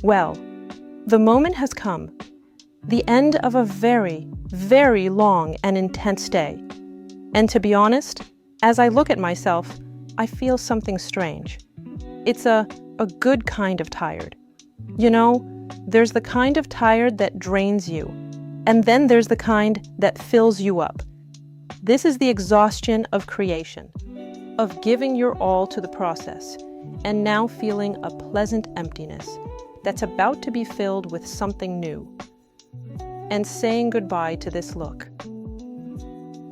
Well, the moment has come. The end of a very, very long and intense day. And to be honest, as I look at myself, I feel something strange. It's a good kind of tired. You know, there's the kind of tired that drains you, and then there's the kind that fills you up. This is the exhaustion of creation, of giving your all to the process, and now feeling a pleasant emptiness that's about to be filled with something new, and saying goodbye to this look.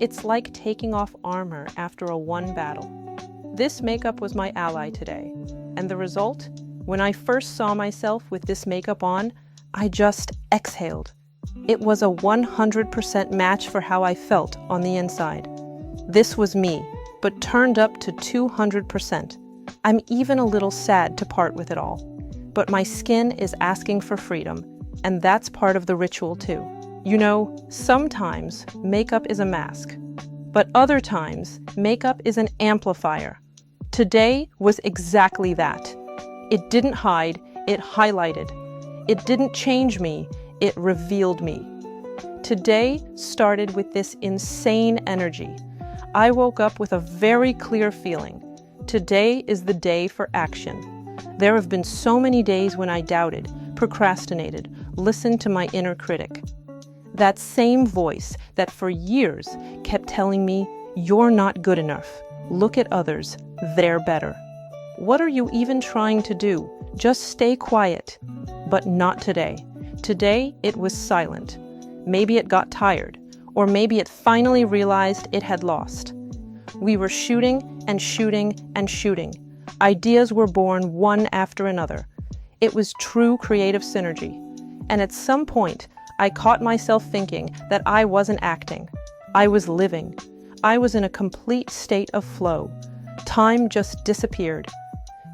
It's like taking off armor after a won battle. This makeup was my ally today, and the result? When I first saw myself with this makeup on, I just exhaled. It was a 100% match for how I felt on the inside. This was me, but turned up to 200%. I'm even a little sad to part with it all. But my skin is asking for freedom, and that's part of the ritual too. You know, sometimes makeup is a mask, but other times makeup is an amplifier. Today was exactly that. It didn't hide, it highlighted. It didn't change me, it revealed me. Today started with this insane energy. I woke up with a very clear feeling. Today is the day for action. There have been so many days when I doubted, procrastinated, listened to my inner critic. That same voice that for years kept telling me, "You're not good enough. Look at others, they're better. What are you even trying to do? Just stay quiet." But not today. Today, it was silent. Maybe it got tired, or maybe it finally realized it had lost. We were shooting and shooting and shooting. Ideas were born one after another. It was true creative synergy. And at some point, I caught myself thinking that I wasn't acting. I was living. I was in a complete state of flow. Time just disappeared.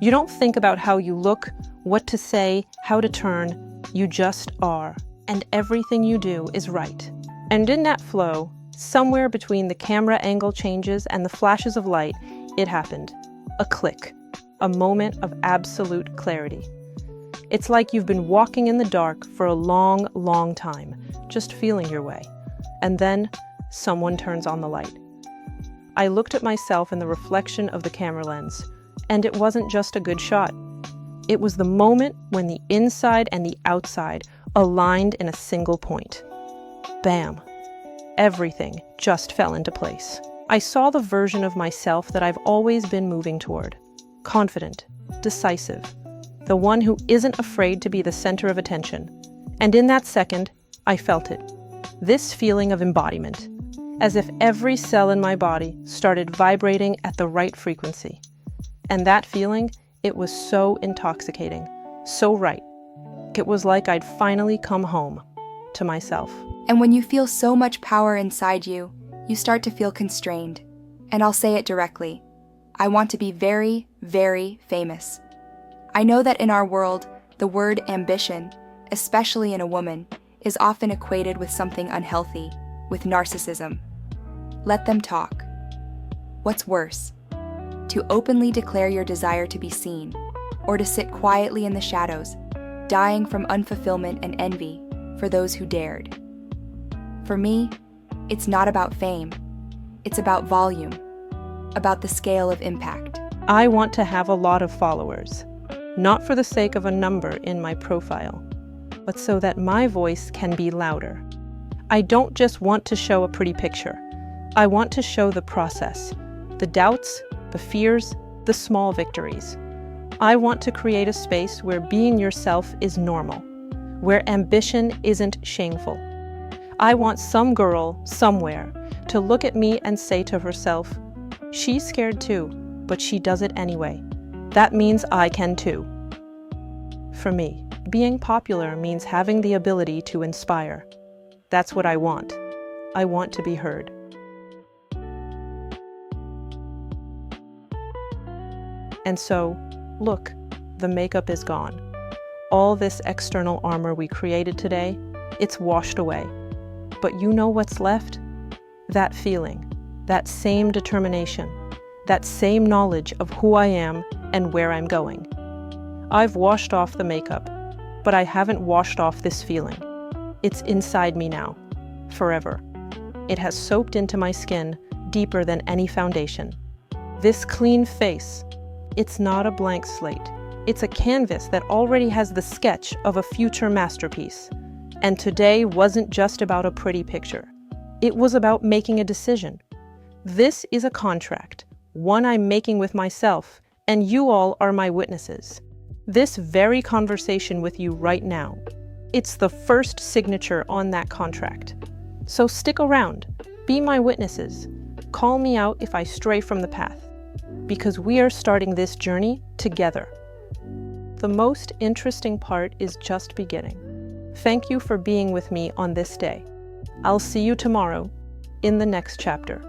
You don't think about how you look, what to say, how to turn. You just are. And everything you do is right. And in that flow, somewhere between the camera angle changes and the flashes of light, it happened. A click. A moment of absolute clarity. It's like you've been walking in the dark for a long, long time, just feeling your way. And then, someone turns on the light. I looked at myself in the reflection of the camera lens, and it wasn't just a good shot. It was the moment when the inside and the outside aligned in a single point. Bam! Everything just fell into place. I saw the version of myself that I've always been moving toward. Confident, decisive, the one who isn't afraid to be the center of attention. And in that second, I felt it. This feeling of embodiment, as if every cell in my body started vibrating at the right frequency. And that feeling, it was so intoxicating, so right. It was like I'd finally come home to myself. And when you feel so much power inside you, you start to feel constrained. And I'll say it directly. I want to be very, very famous. I know that in our world, the word ambition, especially in a woman, is often equated with something unhealthy, with narcissism. Let them talk. What's worse? To openly declare your desire to be seen, or to sit quietly in the shadows, dying from unfulfillment and envy for those who dared. For me, it's not about fame. It's about volume, about the scale of impact. I want to have a lot of followers, not for the sake of a number in my profile, but so that my voice can be louder. I don't just want to show a pretty picture. I want to show the process, the doubts, the fears, the small victories. I want to create a space where being yourself is normal, where ambition isn't shameful. I want some girl, somewhere, to look at me and say to herself, "She's scared too, but she does it anyway. That means I can too." For me, being popular means having the ability to inspire. That's what I want. I want to be heard. And so, look, the makeup is gone. All this external armor we created today, it's washed away. But you know what's left? That feeling, that same determination, that same knowledge of who I am and where I'm going. I've washed off the makeup. but I haven't washed off this feeling. It's inside me now, forever. It has soaked into my skin deeper than any foundation. This clean face, it's not a blank slate. It's a canvas that already has the sketch of a future masterpiece. And today wasn't just about a pretty picture. It was about making a decision. This is a contract, one I'm making with myself, and you all are my witnesses. This very conversation with you right now, it's the first signature on that contract. So stick around, be my witnesses, call me out if I stray from the path, because we are starting this journey together. The most interesting part is just beginning. Thank you for being with me on this day. I'll see you tomorrow in the next chapter.